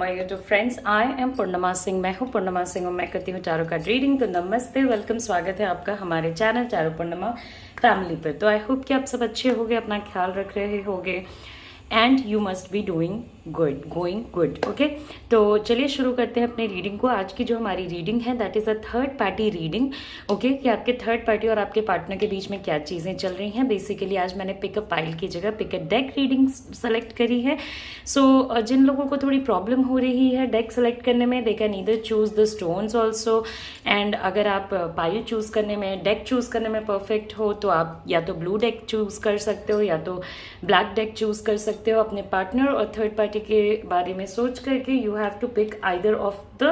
My YouTube friends, I am Purnima Singh. मैं हूँ पूर्णिमा सिंह और मैं करती हूँ टैरो कार्ड रीडिंग। तो नमस्ते, वेलकम, स्वागत है आपका हमारे चैनल टैरो पूर्णिमा फैमिली पर। तो आई होप कि आप सब अच्छे होंगे, अपना ख्याल रख रहे होंगे and you must be doing good, going good. Okay, तो चलिए शुरू करते हैं अपने रीडिंग को। आज की जो हमारी रीडिंग है that is a third party reading. Okay, कि आपके थर्ड पार्टी और आपके पार्टनर के बीच में क्या चीज़ें चल रही हैं। बेसिकली आज मैंने पिकअप पाइल की जगह पिकअप डेक रीडिंग सेलेक्ट करी है। सो जिन लोगों को थोड़ी प्रॉब्लम हो रही है डेक सेलेक्ट करने में, they can either choose the stones also. And अगर आप पाइल चूज करने में, डेक चूज करने में परफेक्ट हो तो आप या तो ब्लू डेक चूज कर सकते हो या तो ब्लैक डेक चूज कर सकते हो। अपने पार्टनर और थर्ड पार्टी के बारे में सोच करके you have to pick either of the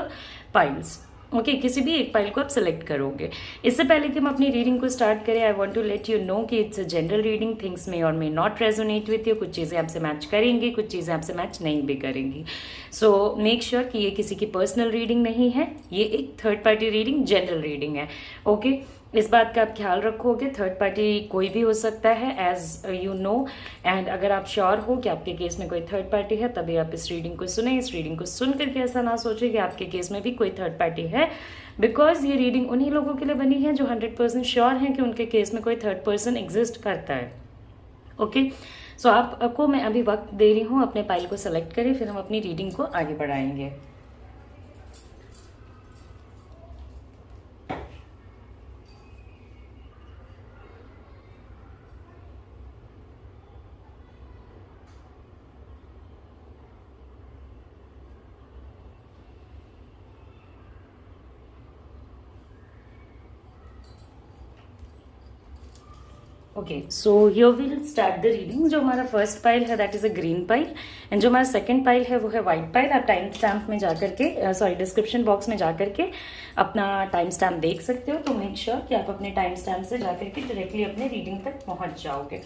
piles. Okay, किसी भी एक पाइल को आप सेलेक्ट करोगे। इससे पहले कि हम अपनी रीडिंग को स्टार्ट करें, I want to let you know कि it's a general reading, things may or may not resonate with you. कुछ चीज़ें आपसे मैच करेंगी, कुछ चीज़ें आपसे मैच नहीं भी करेंगी। सो मेक श्योर कि ये किसी की पर्सनल रीडिंग नहीं है, ये एक third party reading, general reading है। ओके, इस बात का आप ख्याल रखोगे। थर्ड पार्टी कोई भी हो सकता है एज यू नो। एंड अगर आप श्योर हो कि आपके केस में कोई थर्ड पार्टी है तभी आप इस रीडिंग को सुने। इस रीडिंग को सुन करके ऐसा ना सोचे कि आपके केस में भी कोई थर्ड पार्टी है, बिकॉज ये रीडिंग उन्हीं लोगों के लिए बनी है जो 100% श्योर हैं कि उनके केस में कोई थर्ड पर्सन एग्जिस्ट करता है। ओके, सो आपको मैं अभी वक्त दे रही हूँ, अपने पाइल को सेलेक्ट करें, फिर हम अपनी रीडिंग को आगे बढ़ाएंगे। Okay, so here will start the reading. जो हमारा फर्स्ट पाइल है that is a green pile and जो हमारा सेकंड पाइल है वो है व्हाइट पाइल। आप टाइम स्टैम्प में जाकर के डिस्क्रिप्शन बॉक्स में जाकर के अपना टाइम स्टैम्प देख सकते हो। तो मेक श्योर कि आप अपने टाइम स्टैम्प से जाकर के डायरेक्टली अपने रीडिंग तक पहुंच जाओगे।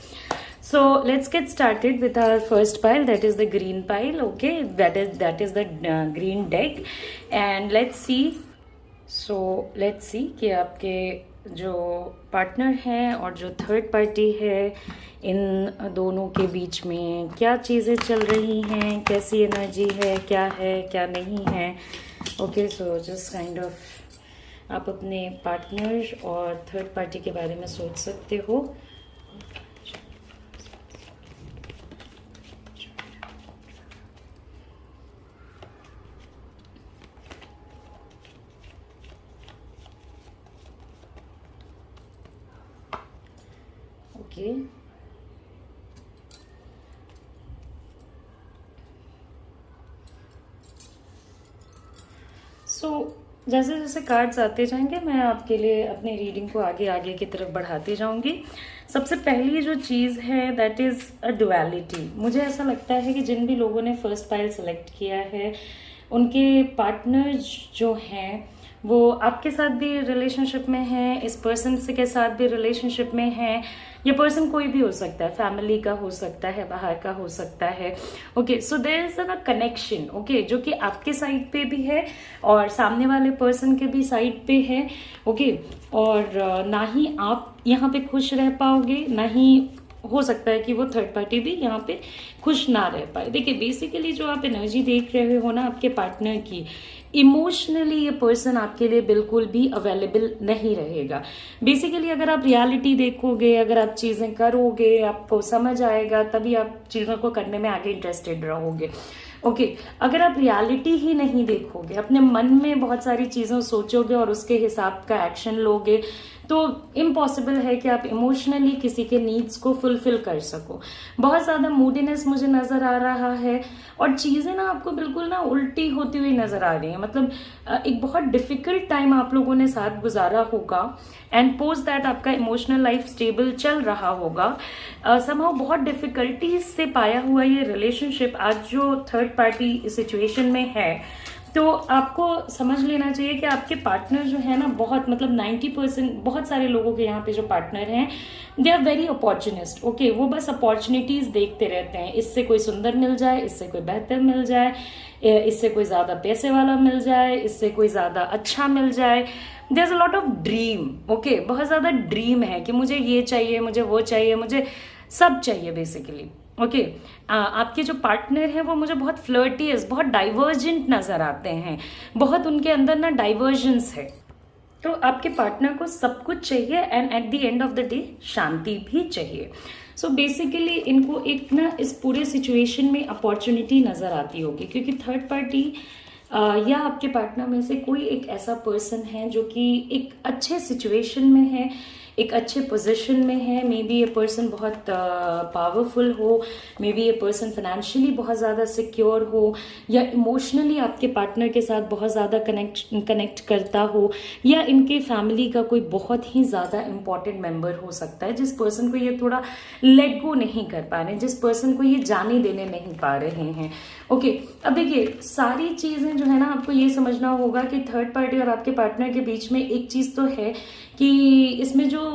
So let's get started with our first pile, that is the green pile. Okay, that is the green deck and let's see. So let's see कि आपके जो पार्टनर हैं और जो थर्ड पार्टी है इन दोनों के बीच में क्या चीज़ें चल रही हैं, कैसी एनर्जी है, क्या नहीं है। Okay, so just kind of आप अपने पार्टनर और थर्ड पार्टी के बारे में सोच सकते हो। ओके, सो जैसे जैसे कार्ड्स आते जाएंगे मैं आपके लिए अपनी रीडिंग को आगे आगे की तरफ बढ़ाती जाऊंगी। सबसे पहली जो चीज़ है दैट इज़ अ डुअलिटी। मुझे ऐसा लगता है कि जिन भी लोगों ने फर्स्ट पाइल सेलेक्ट किया है उनके पार्टनर जो हैं वो आपके साथ भी रिलेशनशिप में है, इस पर्सन से के साथ भी रिलेशनशिप में है। ये पर्सन कोई भी हो सकता है, फैमिली का हो सकता है, बाहर का हो सकता है। Okay, so there is a connection, okay, जो कि आपके साइड पे भी है और सामने वाले पर्सन के भी साइड पे है। ओके, और ना ही आप यहाँ पे खुश रह पाओगे, ना ही हो सकता है कि वो थर्ड पार्टी भी यहाँ पे खुश ना रह पाए। देखिए, बेसिकली जो आप एनर्जी देख रहे हो ना आपके पार्टनर की, इमोशनली ये पर्सन आपके लिए बिल्कुल भी अवेलेबल नहीं रहेगा। बेसिकली अगर आप रियलिटी देखोगे, अगर आप चीज़ें करोगे, आपको समझ आएगा, तभी आप चीज़ों को करने में आगे इंटरेस्टेड रहोगे। ओके, अगर आप रियलिटी ही नहीं देखोगे, अपने मन में बहुत सारी चीज़ें सोचोगे और उसके हिसाब का एक्शन लोगे, तो इम्पॉसिबल है कि आप इमोशनली किसी के नीड्स को फुलफिल कर सको। बहुत ज़्यादा मूडीनेस मुझे नज़र आ रहा है और चीज़ें ना आपको बिल्कुल ना उल्टी होती हुई नज़र आ रही हैं। मतलब एक बहुत डिफिकल्ट टाइम आप लोगों ने साथ गुजारा होगा एंड पोस्ट दैट आपका इमोशनल लाइफ स्टेबल चल रहा होगा। समहाउ बहुत डिफिकल्टीज से पाया हुआ ये रिलेशनशिप आज जो थर्ड पार्टी सिचुएशन में है, तो आपको समझ लेना चाहिए कि आपके पार्टनर जो है ना बहुत, मतलब 90% बहुत सारे लोगों के यहाँ पे जो पार्टनर हैं they are very opportunist. Okay, वो बस अपॉर्चुनिटीज देखते रहते हैं, इससे कोई सुंदर मिल जाए, इससे कोई बेहतर मिल जाए, इससे कोई ज़्यादा पैसे वाला मिल जाए, इससे कोई ज़्यादा अच्छा मिल जाए। There is a lot of dream. Okay, बहुत ज़्यादा ड्रीम है कि मुझे ये चाहिए, मुझे वो चाहिए, मुझे सब चाहिए बेसिकली। ओके आपके जो पार्टनर हैं वो मुझे बहुत फ्लर्टियस, बहुत डाइवर्जेंट नजर आते हैं, बहुत उनके अंदर ना डाइवर्जेंस है। तो आपके पार्टनर को सब कुछ चाहिए and at the end of the day शांति भी चाहिए। सो बेसिकली इनको एक ना इस पूरे सिचुएशन में अपॉर्चुनिटी नजर आती होगी, क्योंकि थर्ड पार्टी या आपके पार्टनर में से कोई एक ऐसा पर्सन है जो कि एक अच्छे सिचुएशन में है, एक अच्छे पोजीशन में है। मे बी ये पर्सन बहुत पावरफुल हो, मे बी ये पर्सन फाइनेंशियली बहुत ज़्यादा सिक्योर हो, या इमोशनली आपके पार्टनर के साथ बहुत ज़्यादा कनेक्ट करता हो, या इनके फैमिली का कोई बहुत ही ज़्यादा इंपॉर्टेंट मेंबर हो सकता है जिस पर्सन को ये थोड़ा लेट गो नहीं कर पा रहे हैं, जिस पर्सन को ये जाने देने नहीं पा रहे हैं। ओके अब देखिए सारी चीज़ें जो है ना आपको ये समझना होगा कि थर्ड पार्टी और आपके पार्टनर के बीच में एक चीज़ तो है कि इसमें जो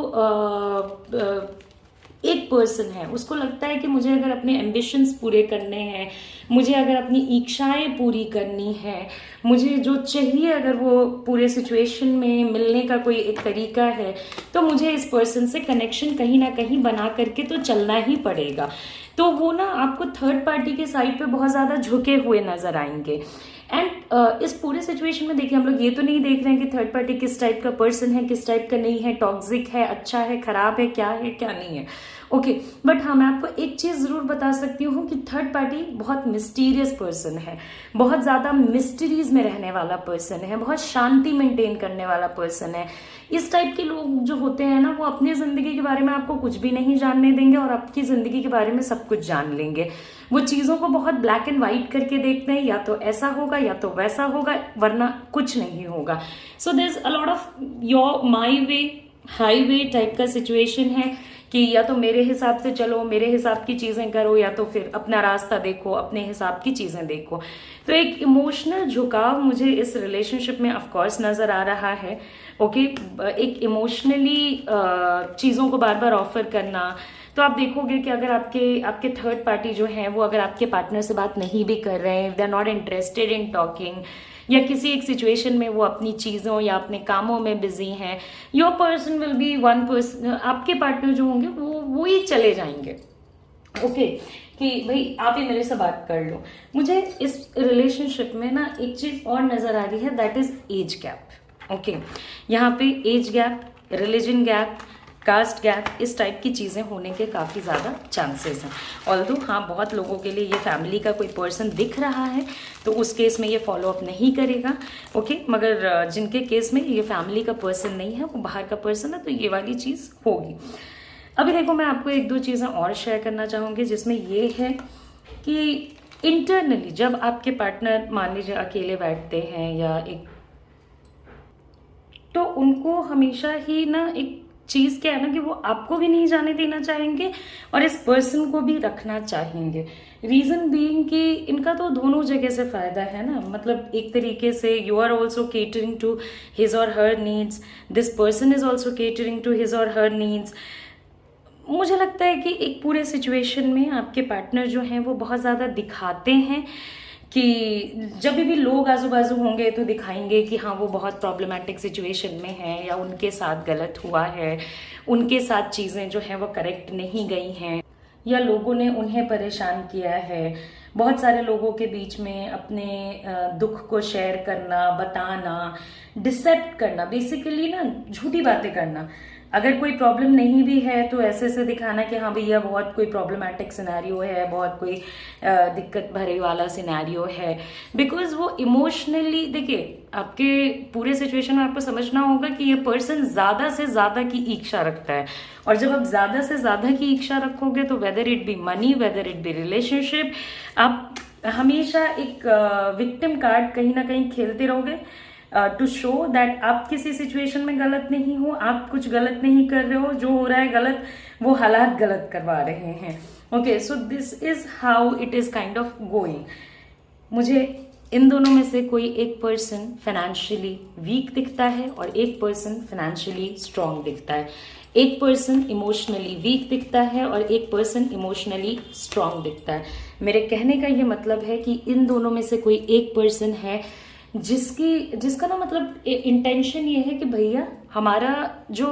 एक पर्सन है उसको लगता है कि मुझे अगर अपने एम्बिशंस पूरे करने हैं, मुझे अगर अपनी इच्छाएं पूरी करनी है, मुझे जो चाहिए अगर वो पूरे सिचुएशन में मिलने का कोई एक तरीका है, तो मुझे इस पर्सन से कनेक्शन कहीं ना कहीं बना करके तो चलना ही पड़ेगा। तो वो ना आपको थर्ड पार्टी के साइड पे बहुत ज़्यादा झुके हुए नजर आएंगे। एंड इस पूरे सिचुएशन में देखिए हम लोग ये तो नहीं देख रहे हैं कि थर्ड पार्टी किस टाइप का पर्सन है, किस टाइप का नहीं है, टॉक्सिक है, अच्छा है, खराब है, क्या नहीं है। ओके बट हाँ मैं आपको एक चीज जरूर बता सकती हूँ कि थर्ड पार्टी बहुत मिस्टीरियस पर्सन है, बहुत ज्यादा मिस्ट्रीज में रहने वाला पर्सन है, बहुत शांति मेंटेन करने वाला पर्सन है। इस टाइप के लोग जो होते हैं ना वो अपनी जिंदगी के बारे में आपको कुछ भी नहीं जानने देंगे और आपकी जिंदगी के बारे में सब कुछ जान लेंगे। वो चीजों को बहुत ब्लैक एंड व्हाइट करके देखते हैं, या तो ऐसा होगा या तो वैसा होगा, वरना कुछ नहीं होगा। So there is a lot of your my way highway type का सिचुएशन है कि या तो मेरे हिसाब से चलो, मेरे हिसाब की चीजें करो, या तो फिर अपना रास्ता देखो, अपने हिसाब की चीजें देखो। तो एक इमोशनल झुकाव मुझे इस रिलेशनशिप में ऑफ कोर्स नजर आ रहा है। ओके एक इमोशनली चीजों को बार बार ऑफर करना। तो आप देखोगे कि अगर आपके थर्ड पार्टी जो है वो अगर आपके पार्टनर से बात नहीं भी कर रहे हैं, they are not interested in talking, या किसी एक सिचुएशन में वो अपनी चीज़ों या अपने कामों में बिजी हैं, your person will be one person, आपके पार्टनर जो होंगे वो ही चले जाएंगे। ओके कि भाई आप ही मेरे से बात कर लो। मुझे इस रिलेशनशिप में ना एक चीज़ और नज़र आ रही है, that is age gap. Okay यहाँ पे age gap, religion gap, caste gap, इस टाइप की चीज़ें होने के काफ़ी ज़्यादा चांसेस हैं। ऑल्दो हाँ बहुत लोगों के लिए ये फैमिली का कोई पर्सन दिख रहा है तो उस केस में ये फॉलो अप नहीं करेगा। ओके मगर जिनके केस में ये फैमिली का पर्सन नहीं है, वो बाहर का पर्सन है, तो ये वाली चीज़ होगी। अभी देखो मैं आपको एक दो चीज़ें और शेयर करना चाहूँगी, जिसमें ये है कि इंटरनली जब आपके पार्टनर मान लीजिए अकेले बैठते हैं या एक, तो उनको हमेशा ही ना एक चीज क्या है ना कि वो आपको भी नहीं जाने देना चाहेंगे और इस पर्सन को भी रखना चाहेंगे। रीजन बीइंग कि इनका तो दोनों जगह से फायदा है ना, मतलब एक तरीके से you are also catering to his or her needs, this person is also catering to his or her needs. मुझे लगता है कि एक पूरे सिचुएशन में आपके पार्टनर जो हैं वो बहुत ज़्यादा दिखाते हैं कि जब भी लोग आजू बाजू होंगे तो दिखाएंगे कि हाँ वो बहुत प्रॉब्लमेटिक सिचुएशन में है, या उनके साथ गलत हुआ है, उनके साथ चीज़ें जो हैं वो करेक्ट नहीं गई हैं, या लोगों ने उन्हें परेशान किया है। बहुत सारे लोगों के बीच में अपने दुख को शेयर करना, बताना, डिसेप्ट करना, बेसिकली ना झूठी बातें करना। अगर कोई प्रॉब्लम नहीं भी है तो ऐसे से दिखाना कि हाँ भैया बहुत कोई प्रॉब्लमेटिक सिनेरियो है, बहुत कोई दिक्कत भरे वाला सिनेरियो है, बिकॉज वो इमोशनली देखिए आपके पूरे सिचुएशन में आपको समझना होगा कि ये पर्सन ज़्यादा से ज़्यादा की इच्छा रखता है, और जब आप ज़्यादा से ज़्यादा की इच्छा रखोगे तो whether it be money, whether it be relationship, आप हमेशा एक विक्टिम कार्ड कहीं ना कहीं खेलते रहोगे टू शो दैट आप किसी सिचुएशन में गलत नहीं हो, आप कुछ गलत नहीं कर रहे हो, जो हो रहा है गलत वो हालात गलत करवा रहे हैं। Okay so this is how it is kind of going. मुझे इन दोनों में से कोई एक पर्सन फाइनेंशियली वीक दिखता है और एक पर्सन फाइनेंशियली स्ट्रांग दिखता है। एक पर्सन इमोशनली वीक दिखता है और एक पर्सन इमोशनली स्ट्रांग दिखता है। मेरे कहने का ये मतलब है कि इन दोनों में से कोई एक पर्सन है जिसका ना मतलब इंटेंशन ये है कि भैया हमारा जो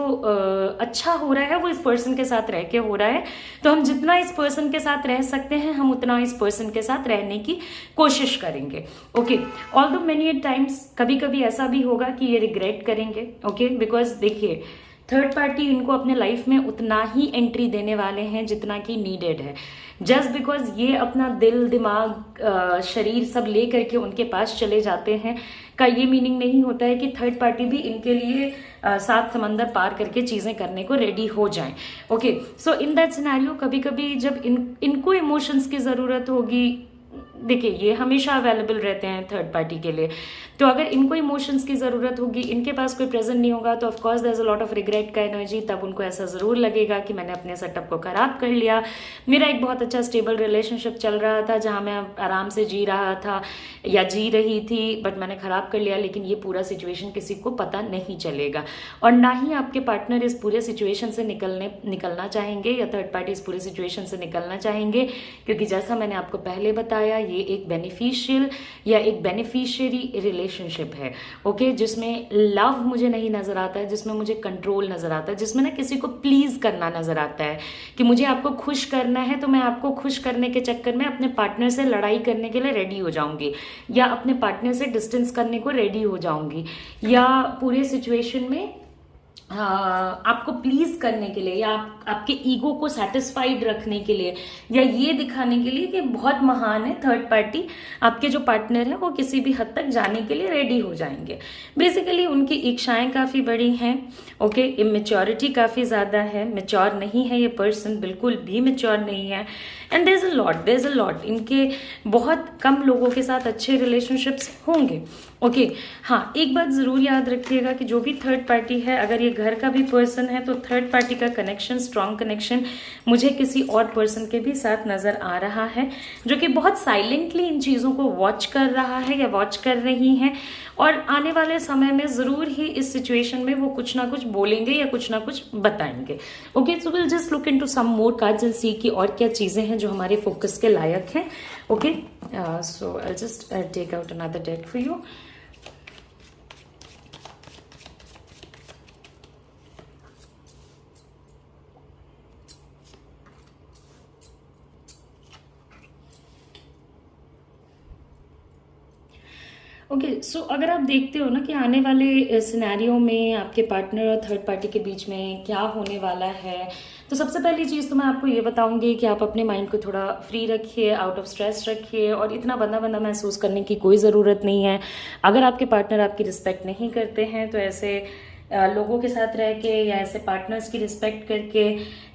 अच्छा हो रहा है वो इस पर्सन के साथ रह के हो रहा है, तो हम जितना इस पर्सन के साथ रह सकते हैं हम उतना इस पर्सन के साथ रहने की कोशिश करेंगे। ओके, ऑल्दो मेनी टाइम्स कभी कभी ऐसा भी होगा कि ये रिग्रेट करेंगे। ओके, बिकॉज देखिए थर्ड पार्टी इनको अपने लाइफ में उतना ही एंट्री देने वाले हैं जितना कि नीडेड है। जस्ट बिकॉज ये अपना दिल दिमाग शरीर सब ले करके उनके पास चले जाते हैं का ये मीनिंग नहीं होता है कि थर्ड पार्टी भी इनके लिए सात समंदर पार करके चीजें करने को रेडी हो जाएं। Okay, so in that scenario कभी कभी जब इनको इमोशंस की जरूरत होगी, देखिए ये हमेशा अवेलेबल रहते हैं थर्ड पार्टी के लिए, तो अगर इनको इमोशंस की जरूरत होगी, इनके पास कोई प्रेजेंट नहीं होगा, तो of course there is a lot of regret का एनर्जी। तब उनको ऐसा जरूर लगेगा कि मैंने अपने सेटअप को खराब कर लिया, मेरा एक बहुत अच्छा स्टेबल रिलेशनशिप चल रहा था जहां मैं आराम से जी रहा था या जी रही थी, बट मैंने खराब कर लिया। लेकिन ये पूरा सिचुएशन किसी को पता नहीं चलेगा और ना ही आपके पार्टनर इस पूरे सिचुएशन से निकलना चाहेंगे या थर्ड पार्टी इस पूरे सिचुएशन से निकलना चाहेंगे, क्योंकि जैसा मैंने आपको पहले बताया ये एक बेनिफिशियल या एक बेनिफिशियरी रिलेशनशिप है। ओके, जिसमें लव मुझे नहीं नजर आता है, जिसमें मुझे कंट्रोल नजर आता है, जिसमें ना किसी को प्लीज करना नजर आता है कि मुझे आपको खुश करना है, तो मैं आपको खुश करने के चक्कर में अपने पार्टनर से लड़ाई करने के लिए रेडी हो जाऊंगी या अपने पार्टनर से डिस्टेंस करने को रेडी हो जाऊंगी या पूरे सिचुएशन में आपको प्लीज करने के लिए या आपके ईगो को सेटिस्फाइड रखने के लिए या ये दिखाने के लिए कि बहुत महान है थर्ड पार्टी, आपके जो पार्टनर है वो किसी भी हद तक जाने के लिए रेडी हो जाएंगे। बेसिकली उनकी इच्छाएं काफी बड़ी हैं। ओके, इमेच्योरिटी काफी ज्यादा है, मेच्योर नहीं है ये पर्सन, बिल्कुल भी मेच्योर नहीं है। And there is a lot इनके बहुत कम लोगों के साथ अच्छे रिलेशनशिप्स होंगे। ओके, हाँ एक बात जरूर याद रखिएगा कि जो भी थर्ड पार्टी है, अगर ये घर का भी पर्सन है तो थर्ड पार्टी का कनेक्शन, स्ट्रॉन्ग कनेक्शन मुझे किसी और पर्सन के भी साथ नजर आ रहा है जो कि बहुत साइलेंटली इन चीजों को वॉच कर रहा है या वॉच कर रही है, और आने वाले समय में जरूर ही इस सिचुएशन में वो कुछ ना कुछ बोलेंगे या कुछ ना कुछ बताएंगे। Okay, so will just look into some more cards and see कि और क्या चीजें हैं जो हमारे फोकस के लायक हैं। Okay, so I just take out another deck for you. Okay, so अगर आप देखते हो ना कि आने वाले सिनेरियो में आपके पार्टनर और थर्ड पार्टी के बीच में क्या होने वाला है, तो सबसे पहली चीज़ तो मैं आपको ये बताऊंगी कि आप अपने माइंड को थोड़ा फ्री रखिए, आउट ऑफ स्ट्रेस रखिए, और इतना बंदा बंदा महसूस करने की कोई ज़रूरत नहीं है। अगर आपके पार्टनर आपकी रिस्पेक्ट नहीं करते हैं तो ऐसे लोगों के साथ रह के या ऐसे पार्टनर्स की रिस्पेक्ट करके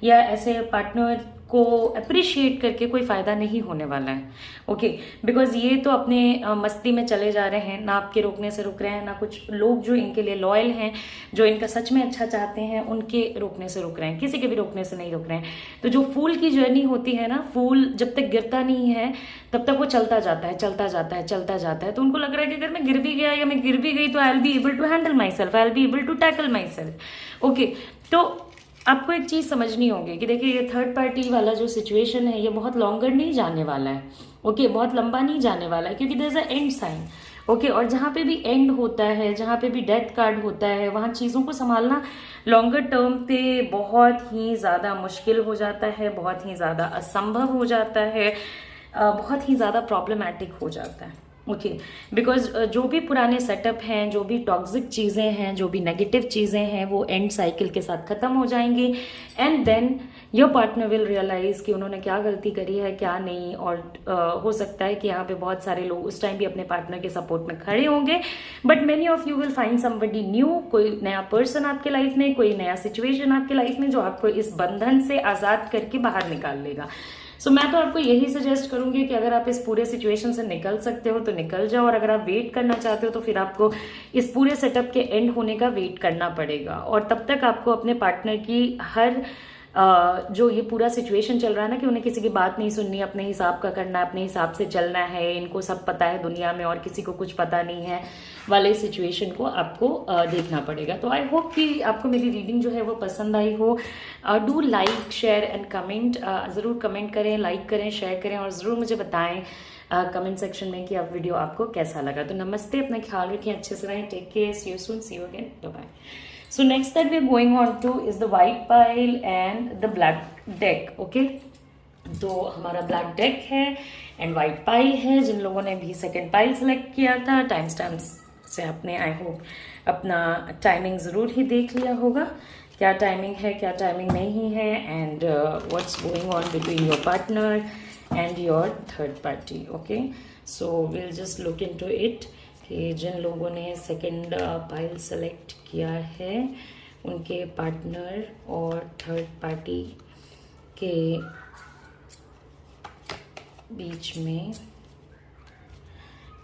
या ऐसे पार्टनर को अप्रिशिएट करके कोई फायदा नहीं होने वाला है। ओके, बिकॉज ये तो अपने मस्ती में चले जा रहे हैं, ना आपके रोकने से रुक रहे हैं, ना कुछ लोग जो इनके लिए लॉयल हैं, जो इनका सच में अच्छा चाहते हैं, उनके रोकने से रुक रहे हैं, किसी के भी रोकने से नहीं रुक रहे हैं। तो जो फूल की जर्नी होती है ना, फूल जब तक गिरता नहीं है तब तक वो चलता जाता है, चलता जाता है, चलता जाता है। तो उनको लग रहा है कि अगर मैं गिर भी गया या मैं गिर भी गई तो I will be able to handle myself, I will be able to tackle myself. Okay, तो आपको एक चीज समझनी होगी कि देखिए ये थर्ड पार्टी वाला जो सिचुएशन है ये बहुत लॉन्गर नहीं जाने वाला है। ओके, बहुत लंबा नहीं जाने वाला है, क्योंकि there is a end sign. Okay, और जहां पे भी एंड होता है, जहां पे भी डेथ कार्ड होता है, वहां चीजों को संभालना लॉन्गर टर्म पे बहुत ही ज्यादा मुश्किल हो जाता है, बहुत ही ज्यादा असंभव हो जाता है, बहुत ही ज्यादा प्रॉब्लमैटिक हो जाता है। ओके, बिकॉज जो भी पुराने सेटअप हैं, जो भी टॉक्सिक चीज़ें हैं, जो भी नेगेटिव चीज़ें हैं, वो एंड साइकिल के साथ ख़त्म हो जाएंगी। And then your partner will realise कि उन्होंने क्या गलती करी है, क्या नहीं। और हो सकता है कि यहाँ पे बहुत सारे लोग उस टाइम भी अपने पार्टनर के सपोर्ट में खड़े होंगे, but many of you will find somebody new, कोई नया पर्सन आपके लाइफ में, कोई नया सिचुएशन आपके लाइफ में जो आपको इस बंधन से आज़ाद करके बाहर निकाल लेगा। सो मैं तो आपको यही सजेस्ट करूंगी कि अगर आप इस पूरे सिचुएशन से निकल सकते हो तो निकल जाओ, और अगर आप वेट करना चाहते हो तो फिर आपको इस पूरे सेटअप के एंड होने का वेट करना पड़ेगा। और तब तक आपको अपने पार्टनर की हर जो ये पूरा सिचुएशन चल रहा है ना कि उन्हें किसी की बात नहीं सुननी, अपने हिसाब का करना है, अपने हिसाब से चलना है, इनको सब पता है दुनिया में और किसी को कुछ पता नहीं है वाले सिचुएशन को आपको देखना पड़ेगा। तो आई होप कि आपको मेरी रीडिंग जो है वो पसंद आई हो। Do like, share and comment, ज़रूर कमेंट करें, लाइक करें, शेयर करें, और ज़रूर मुझे बताएं कमेंट सेक्शन में कि आप वीडियो आपको कैसा लगा। तो नमस्ते, अपना ख्याल रखें, अच्छे से रहें, take care, see you soon, see you again, bye bye. So next that we are going on to is the white pile and the black deck. Okay, तो हमारा ब्लैक डेक है एंड वाइट पाइल है. जिन लोगों ने भी second pile select किया था, time stamps से आपने आई होप अपना टाइमिंग ज़रूर ही देख लिया होगा, क्या टाइमिंग है क्या टाइमिंग नहीं है, and what's going on between your partner and your third party. Okay, so will just look into it कि जिन लोगों ने सेकंड पाइल सेलेक्ट किया है उनके पार्टनर और थर्ड पार्टी के बीच में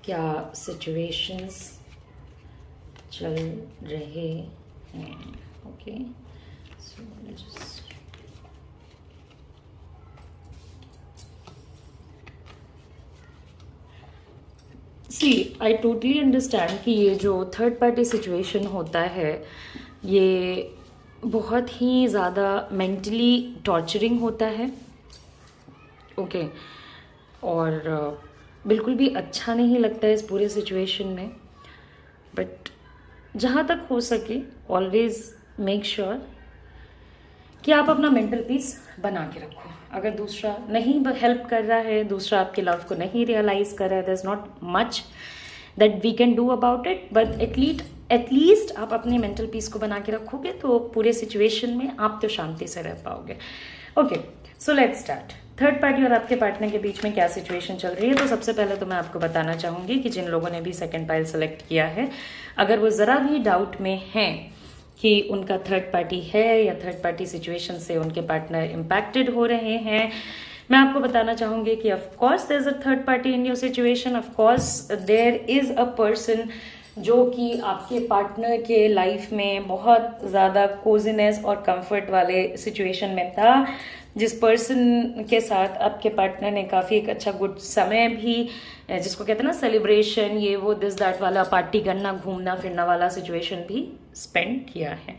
क्या सिचुएशंस चल रहे हैं. Okay, so just see I totally understand कि ये जो थर्ड पार्टी सिचुएशन होता है ये बहुत ही ज़्यादा मेंटली टॉर्चरिंग होता है. ओके, और बिल्कुल भी अच्छा नहीं लगता है इस पूरे सिचुएशन में. बट जहाँ तक हो सके ऑलवेज मेक श्योर कि आप अपना मेंटल पीस बना के रखो. अगर दूसरा नहीं हेल्प कर रहा है, दूसरा आपके लव को नहीं रियलाइज कर रहा है, there is not much that we can do about it. But at least आप अपने मेंटल पीस को बना के रखोगे तो पूरे सिचुएशन में आप तो शांति से रह पाओगे. Okay, so let's start. Third party और आपके पार्टनर के बीच में क्या सिचुएशन चल रही है. तो सबसे पहले तो मैं आपको बताना चाहूँगी कि जिन लोगों ने भी सेकंड पाइल सेलेक्ट किया है, अगर वो ज़रा भी डाउट में हैं कि उनका थर्ड पार्टी है या थर्ड पार्टी सिचुएशन से उनके पार्टनर इम्पैक्टेड हो रहे हैं, मैं आपको बताना चाहूँगी कि of course there is a third party in your situation. Of course there is a person जो कि आपके पार्टनर के लाइफ में बहुत ज़्यादा कोजीनेस और कंफर्ट वाले सिचुएशन में था, जिस पर्सन के साथ आपके पार्टनर ने काफ़ी एक अच्छा गुड समय भी, जिसको कहते हैं ना सेलिब्रेशन, ये वो दिस दैट वाला पार्टी करना, घूमना फिरना वाला सिचुएशन भी स्पेंड किया है.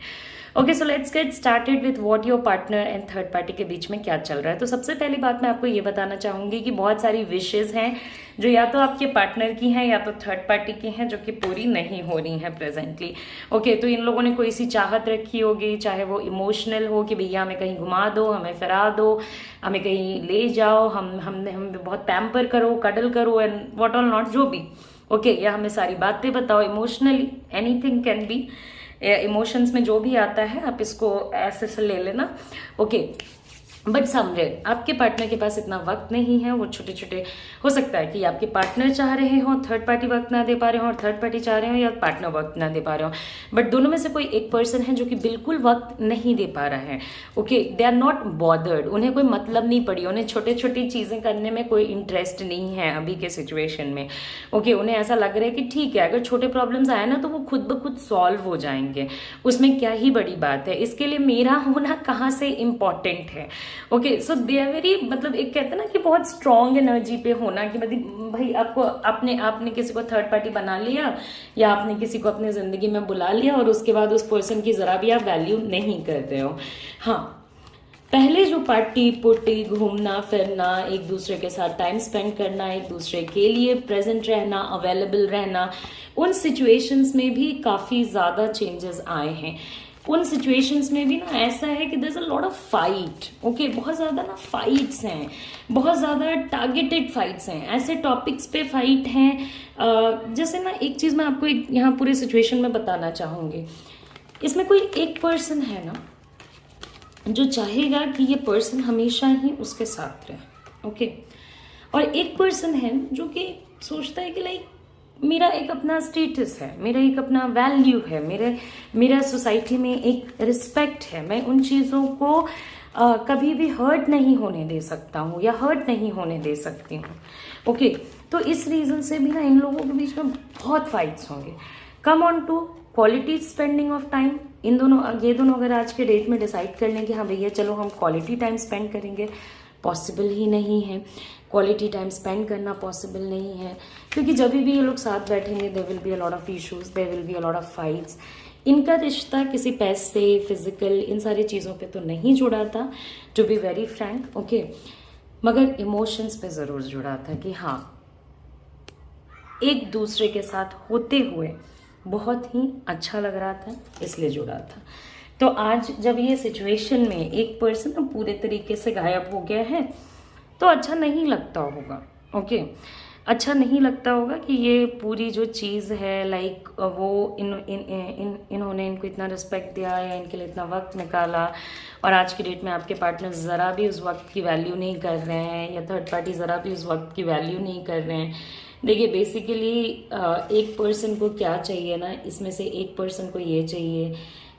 Okay, so let's get started with what your partner and third party के बीच में क्या चल रहा है. तो सबसे पहली बात मैं आपको ये बताना चाहूँगी कि बहुत सारी विशेज़ हैं जो या तो आपके पार्टनर की हैं या तो थर्ड पार्टी की हैं, जो कि पूरी नहीं हो रही हैं प्रेजेंटली. ओके, तो इन लोगों ने कोई सी चाहत रखी होगी, चाहे वो इमोशनल हो कि भैया हमें कहीं घुमा दो, हमें फिरा दो, हमें कहीं ले जाओ, हम बहुत पैम्पर करो, कडल करो एंड व्हाट ऑल नॉट, जो भी. ओके, या हमें सारी बातें बताओ emotionally, anything can be. Emotions में जो भी आता है आप इसको ऐसे से ले लेना. ओके, बट समवेयर आपके पार्टनर के पास इतना वक्त नहीं है. वो छोटे छोटे हो सकता है कि आपके पार्टनर चाह रहे हो थर्ड पार्टी वक्त ना दे पा रहे हो और थर्ड पार्टी चाह रहे हो या पार्टनर वक्त ना दे पा रहे हो, बट दोनों में से कोई एक पर्सन है जो कि बिल्कुल वक्त नहीं दे पा रहा है. Okay, they are not bothered, उन्हें कोई मतलब नहीं पड़ी, उन्हें छोटे छोटी चीज़ें करने में कोई इंटरेस्ट नहीं है अभी के सिचुएशन में. ओके, उन्हें ऐसा लग रहा है कि ठीक है, अगर छोटे प्रॉब्लम्स आए ना तो वो खुद ब खुद सॉल्व हो जाएंगे, उसमें क्या ही बड़ी बात है, इसके लिए मेरा होना कहाँ से इम्पॉर्टेंट है. Okay, so they are very, मतलब एक कहते हैं ना कि बहुत स्ट्रॉन्ग एनर्जी पे होना कि भाई आपको आपने किसी को थर्ड पार्टी बना लिया या आपने किसी को अपनी जिंदगी में बुला लिया और उसके बाद उस पर्सन की जरा भी आप वैल्यू नहीं करते हो. हाँ, पहले जो पार्टी पुर्टी, घूमना फिरना, एक दूसरे के साथ टाइम स्पेंड करना, एक दूसरे के लिए प्रेजेंट रहना, अवेलेबल रहना, उन सिचुएशंस में भी काफ़ी ज़्यादा चेंजेस आए हैं. उन सिचुएशंस में भी ना ऐसा है कि there is a lot of fight. Okay, बहुत ज़्यादा ना फाइट्स हैं, बहुत ज़्यादा टारगेटेड फाइट्स हैं, ऐसे टॉपिक्स पे फाइट हैं. जैसे ना एक चीज़ मैं आपको यहाँ पूरे सिचुएशन में बताना चाहूँगी. इसमें कोई एक पर्सन है ना जो चाहेगा कि ये पर्सन हमेशा ही उसके साथ रहे. ओके, और एक पर्सन है जो कि सोचता है कि लाइक मेरा एक अपना स्टेटस है, मेरा एक अपना वैल्यू है, मेरा सोसाइटी में एक रिस्पेक्ट है, मैं उन चीज़ों को कभी भी हर्ट नहीं होने दे सकता हूँ या हर्ट नहीं होने दे सकती हूँ. ओके, तो इस रीज़न से भी ना इन लोगों के बीच में बहुत फाइट्स होंगे. Come on to quality spending of time. ये दोनों अगर आज के डेट में डिसाइड कर लें कि हाँ भैया चलो हम क्वालिटी टाइम स्पेंड करेंगे, पॉसिबल ही नहीं है. क्वालिटी टाइम स्पेंड करना पॉसिबल नहीं है, क्योंकि जब भी ये लोग साथ बैठेंगे there will be a lot of issues, there will be a lot of fights. इनका रिश्ता किसी पैसे, फिजिकल, इन सारी चीज़ों पे तो नहीं जुड़ा था, to be very frank. Okay, मगर इमोशंस पे ज़रूर जुड़ा था कि हाँ एक दूसरे के साथ होते हुए बहुत ही अच्छा लग रहा था, इसलिए जुड़ा था। तो आज जब ये सिचुएशन में एक पर्सन पूरे तरीके से गायब हो गया है तो अच्छा नहीं लगता होगा। ओके, अच्छा नहीं लगता होगा कि ये पूरी जो चीज़ है लाइक वो इन्होंने इनको इतना रिस्पेक्ट दिया या इनके लिए इतना वक्त निकाला, और आज की डेट में आपके पार्टनर ज़रा भी उस वक्त की वैल्यू नहीं कर रहे हैं, या थर्ड पार्टी ज़रा भी उस वक्त की वैल्यू नहीं कर रहे हैं। देखिए बेसिकली एक पर्सन को क्या चाहिए ना, इसमें से एक पर्सन को ये चाहिए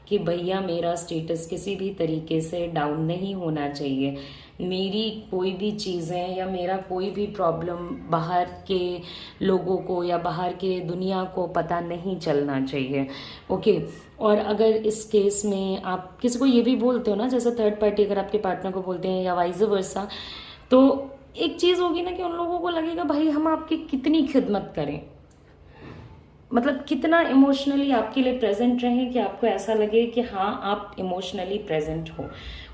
कि भैया मेरा स्टेटस किसी भी तरीके से डाउन नहीं होना चाहिए, मेरी कोई भी चीज़ें या मेरा कोई भी प्रॉब्लम बाहर के लोगों को या बाहर के दुनिया को पता नहीं चलना चाहिए। ओके, और अगर इस केस में आप किसी को ये भी बोलते हो ना, जैसे थर्ड पार्टी अगर आपके पार्टनर को बोलते हैं या वाइस वर्सा, तो एक चीज़ होगी ना कि उन लोगों को लगेगा भाई हम आपकी कितनी खिदमत करें, मतलब कितना इमोशनली आपके लिए प्रेजेंट रहें कि आपको ऐसा लगे कि हाँ आप इमोशनली प्रेजेंट हो।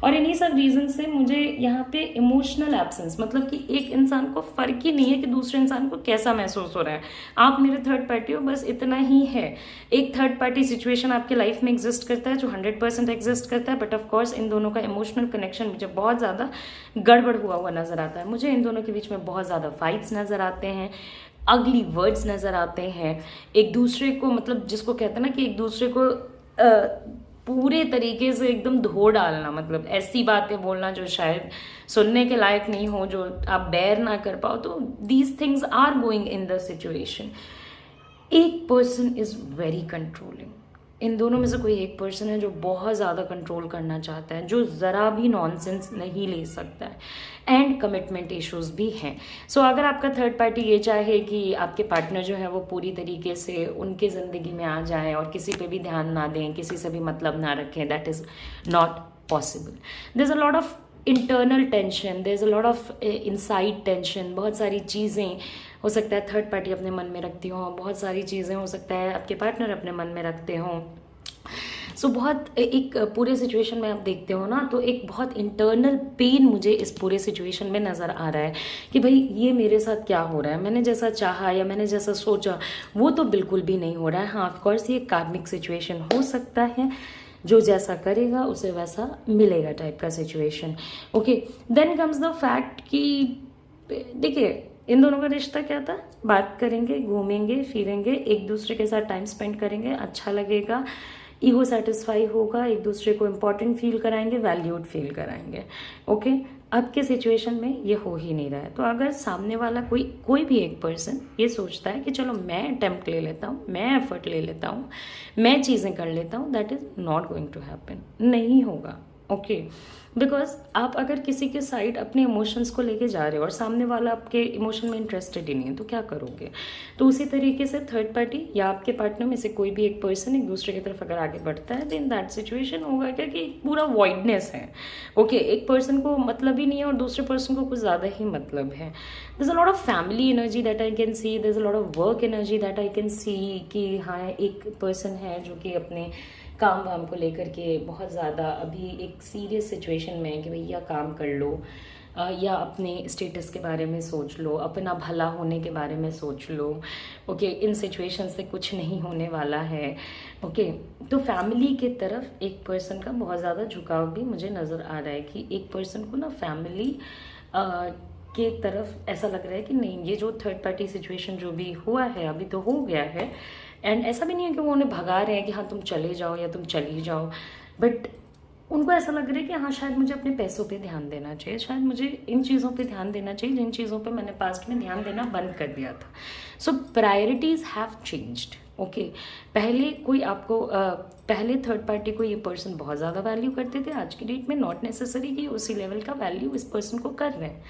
और इन्हीं सब रीज़न से मुझे यहाँ पे इमोशनल एब्सेंस, मतलब कि एक इंसान को फ़र्क ही नहीं है कि दूसरे इंसान को कैसा महसूस हो रहा है, आप मेरे थर्ड पार्टी हो, बस इतना ही है। एक थर्ड पार्टी सिचुएशन आपके लाइफ में एग्जिस्ट करता है जो 100% एग्जिस्ट करता है, बट ऑफकोर्स इन दोनों का इमोशनल कनेक्शन मुझे बहुत ज़्यादा गड़बड़ हुआ नज़र आता है। मुझे इन दोनों के बीच में बहुत ज़्यादा फाइट्स नज़र आते हैं, अगली वर्ड्स नज़र आते हैं, एक दूसरे को, मतलब जिसको कहते हैं ना कि एक दूसरे को पूरे तरीके से एकदम धो डालना, मतलब ऐसी बातें बोलना जो शायद सुनने के लायक नहीं हो, जो आप बेयर ना कर पाओ। तो these things are going in the situation. एक पर्सन इज़ वेरी कंट्रोलिंग, इन दोनों में से कोई एक पर्सन है जो बहुत ज़्यादा कंट्रोल करना चाहता है, जो ज़रा भी नॉनसेंस नहीं ले सकता है, एंड कमिटमेंट इश्यूज भी हैं। सो अगर आपका थर्ड पार्टी ये चाहे कि आपके पार्टनर जो है वो पूरी तरीके से उनके ज़िंदगी में आ जाए और किसी पे भी ध्यान ना दें, किसी से भी मतलब ना रखें, that is not possible. There is a lot of internal tension, there is a lot of inside tension, बहुत सारी चीज़ें हो सकता है थर्ड पार्टी अपने मन में रखती हों, बहुत सारी चीज़ें हो सकता है आपके पार्टनर अपने मन में रखते हों। सो बहुत एक पूरे सिचुएशन में आप देखते हो ना, तो एक बहुत इंटरनल पेन मुझे इस पूरे सिचुएशन में नज़र आ रहा है कि भाई ये मेरे साथ क्या हो रहा है, मैंने जैसा चाहा या मैंने जैसा सोचा वो तो बिल्कुल भी नहीं हो रहा है। हाँ ऑफकोर्स ये कार्मिक सिचुएशन हो सकता है, जो जैसा करेगा उसे वैसा मिलेगा टाइप का situation. Okay, then comes the fact कि देखिए इन दोनों का रिश्ता क्या था, बात करेंगे, घूमेंगे फिरेंगे, एक दूसरे के साथ टाइम स्पेंड करेंगे, अच्छा लगेगा, ईगो सेटिस्फाई होगा, एक दूसरे को इम्पोर्टेंट फील कराएंगे, वैल्यूड फील कराएंगे। ओके, अब के सिचुएशन में ये हो ही नहीं रहा है। तो अगर सामने वाला कोई भी एक पर्सन ये सोचता है कि चलो मैं अटेम्प्ट ले लेता हूँ, मैं एफर्ट ले लेता हूँ, मैं चीज़ें कर लेता हूँ, that is not going to happen, नहीं होगा। ओके, बिकॉज आप अगर किसी के साइड अपने इमोशंस को लेके जा रहे हो और सामने वाला आपके इमोशन में इंटरेस्टेड ही नहीं है तो क्या करोगे। तो उसी तरीके से थर्ड पार्टी या आपके पार्टनर में से कोई भी एक पर्सन एक दूसरे की तरफ अगर आगे बढ़ता है, देन दैट सिचुएशन होगा क्या कि पूरा वॉइडनेस है। ओके, एक पर्सन को मतलब ही नहीं है और दूसरे पर्सन को कुछ ज़्यादा ही मतलब है। There is a lot of family energy that I can see, there is a lot of work energy that I can see कि हाँ एक पर्सन है जो कि अपने काम वाम को लेकर के बहुत ज़्यादा अभी एक सीरियस सिचुएशन में है कि भैया काम कर लो, या अपने स्टेटस के बारे में सोच लो, अपना भला होने के बारे में सोच लो। ओके, इन सिचुएशन से कुछ नहीं होने वाला है। ओके, तो फैमिली के तरफ एक पर्सन का बहुत ज़्यादा झुकाव भी मुझे नज़र आ रहा है कि एक पर्सन को ना फैमिली के तरफ ऐसा लग रहा है कि नहीं, ये जो थर्ड पार्टी सिचुएशन जो भी हुआ है अभी तो हो गया है, एंड ऐसा भी नहीं है कि वो उन्हें भगा रहे हैं कि हाँ तुम चले जाओ या तुम चली जाओ, बट उनको ऐसा लग रहा है कि हाँ शायद मुझे अपने पैसों पे ध्यान देना चाहिए, शायद मुझे इन चीज़ों पे ध्यान देना चाहिए जिन चीज़ों पे मैंने पास्ट में ध्यान देना बंद कर दिया था। सो प्रायोरिटीज़ हैव चेंज्ड। ओके, पहले कोई आपको पहले थर्ड पार्टी को ये पर्सन बहुत ज़्यादा वैल्यू करते थे, आज की डेट में नॉट नेसेसरी कि उसी लेवल का वैल्यू इस पर्सन को कर रहे हैं,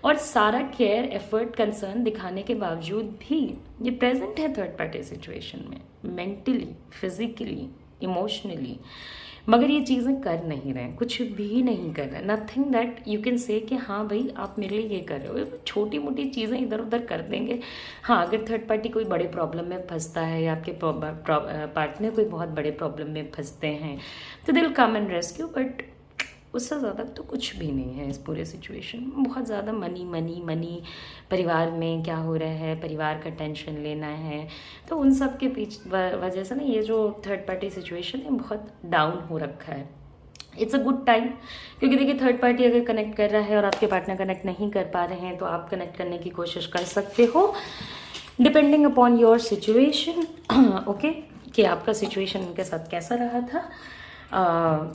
और सारा केयर एफर्ट कंसर्न दिखाने के बावजूद भी ये प्रेजेंट है थर्ड पार्टी सिचुएशन में, मेंटली, फिजिकली, इमोशनली, मगर ये चीज़ें कर नहीं रहे, कुछ भी नहीं कर रहे, nothing that you can say कि हाँ भाई आप मेरे लिए ये कर रहे हो। छोटी मोटी चीज़ें इधर उधर कर देंगे। हाँ, अगर थर्ड पार्टी कोई बड़े प्रॉब्लम में फंसता है या आपके पार्टनर कोई बहुत बड़े प्रॉब्लम में फंसते हैं तो they will come and rescue, but उससे ज़्यादा तो कुछ भी नहीं है इस पूरे सिचुएशन में। बहुत ज़्यादा मनी मनी मनी, परिवार में क्या हो रहा है, परिवार का टेंशन लेना है, तो उन सब के पीछे वजह से ना ये जो थर्ड पार्टी सिचुएशन है बहुत डाउन हो रखा है। इट्स अ गुड टाइम, क्योंकि देखिए थर्ड पार्टी अगर कनेक्ट कर रहा है और आपके पार्टनर कनेक्ट नहीं कर पा रहे हैं तो आप कनेक्ट करने की कोशिश कर सकते हो, depending upon your situation. Okay, कि आपका सिचुएशन उनके साथ कैसा रहा था।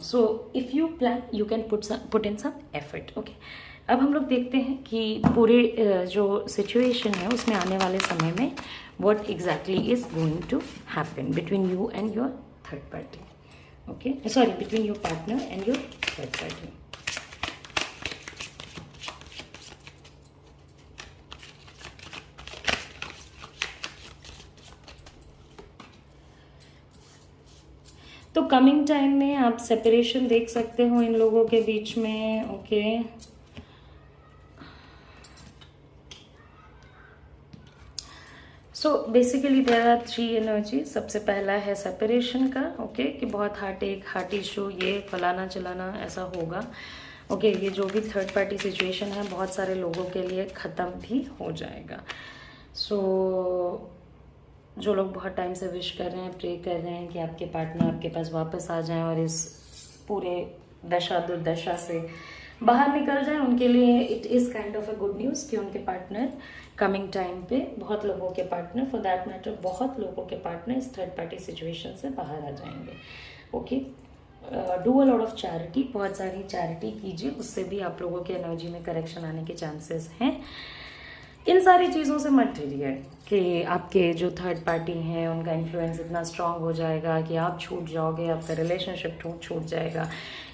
So if you plan you can put in some effort. Okay, अब हम लोग देखते हैं कि पूरे जो सिचुएशन है उसमें आने वाले समय में what exactly is going to happen between you and your third party. Okay, sorry, between your partner and your third party. तो कमिंग टाइम में आप सेपरेशन देख सकते हो इन लोगों के बीच में। Okay, so basically there are 3 energy. सबसे पहला है सेपरेशन का। ओके, कि बहुत हार्ट इशू, ये फलाना चलाना ऐसा होगा। ओके, ये जो भी थर्ड पार्टी सिचुएशन है बहुत सारे लोगों के लिए ख़त्म भी हो जाएगा। सो जो लोग बहुत टाइम से विश कर रहे हैं, प्रे कर रहे हैं कि आपके पार्टनर आपके पास वापस आ जाएं और इस पूरे दशा दुर्दशा से बाहर निकल जाएं, उनके लिए it is kind of a good news कि उनके पार्टनर कमिंग टाइम पे, बहुत लोगों के पार्टनर, फॉर दैट मैटर बहुत लोगों के पार्टनर इस थर्ड पार्टी सिचुएशन से बाहर आ जाएंगे। Okay, do a lot of charity, बहुत सारी चैरिटी कीजिए, उससे भी आप लोगों के एनर्जी में करेक्शन आने के चांसेस हैं। इन सारी चीज़ों से मत डरिए कि आपके जो थर्ड पार्टी हैं उनका इन्फ्लुएंस इतना स्ट्रांग हो जाएगा कि आप छूट जाओगे, आपका रिलेशनशिप छूट जाएगा।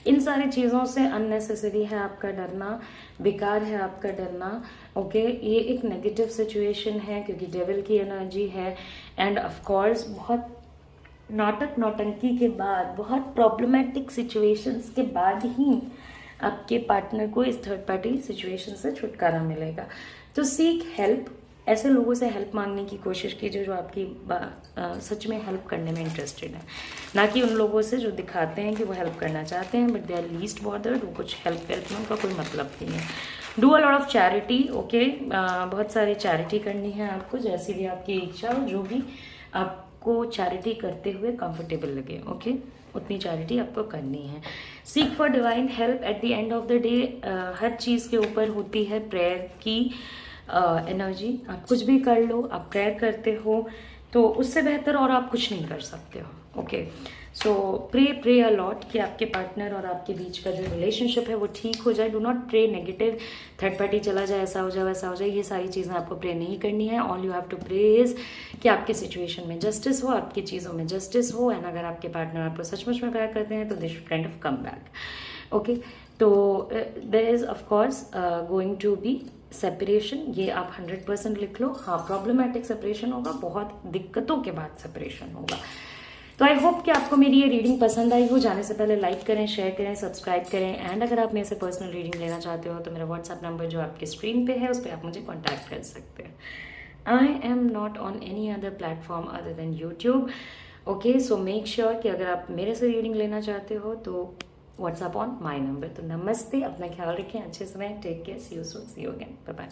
इन सारी चीज़ों से अननेसेसरी है आपका डरना, बेकार है आपका डरना। ओके, ये एक नेगेटिव सिचुएशन है क्योंकि डेविल की एनर्जी है एंड ऑफ कोर्स बहुत नाटक नौटंकी के बाद, बहुत प्रॉब्लमेटिक सिचुएशंस के बाद ही आपके पार्टनर को इस थर्ड पार्टी सिचुएशन से छुटकारा मिलेगा। तो सीक हेल्प, ऐसे लोगों से हेल्प मांगने की कोशिश कीजिए जो आपकी सच में हेल्प करने में इंटरेस्टेड है, ना कि उन लोगों से जो दिखाते हैं कि वो हेल्प करना चाहते हैं but they are least bothered, वो कुछ हेल्प में उनका कोई मतलब नहीं है। Do a lot of charity. Okay, बहुत सारी चैरिटी करनी है आपको, जैसी भी आपकी इच्छा हो, जो भी आपको चैरिटी करते हुए कंफर्टेबल लगे। ओके, उतनी चैरिटी आपको करनी है। Seek for divine help. At the end of the day हर चीज़ के ऊपर होती है प्रेयर की एनर्जी। आप कुछ भी कर लो, आप प्रेयर करते हो तो उससे बेहतर और आप कुछ नहीं कर सकते हो। Okay, so pray a lot कि आपके पार्टनर और आपके बीच का जो रिलेशनशिप है वो ठीक हो जाए। Do not pray negative, third party चला जाए, ऐसा हो जाए वैसा हो जाए, ये सारी चीज़ें आपको प्रे नहीं करनी है। All you have to pray is कि आपके सिचुएशन में जस्टिस हो, आपकी चीज़ों में जस्टिस हो, एंड अगर आपके पार्टनर आपको सचमुच में प्यार करते हैं तो they should kind of come back. Okay, तो there is of course going to be separation, ये आप 100% लिख लो। हाँ, प्रॉब्लमेटिक सेपरेशन होगा, बहुत दिक्कतों के बाद सेपरेशन होगा। तो आई होप कि आपको मेरी ये रीडिंग पसंद आई हो। जाने से पहले लाइक करें, शेयर करें, सब्सक्राइब करें, एंड अगर आप मेरे से पर्सनल रीडिंग लेना चाहते हो तो मेरा व्हाट्सएप नंबर जो आपके स्क्रीन पे है उस पर आप मुझे कॉन्टैक्ट कर सकते हैं। I am not on any other platform other than YouTube. Okay, so make sure कि अगर आप मेरे से रीडिंग लेना चाहते हो तो व्हाट्सएप ऑन माई नंबर। तो नमस्ते, अपना ख्याल रखें, अच्छे से रहें, take care, see you soon, see you again, bye bye.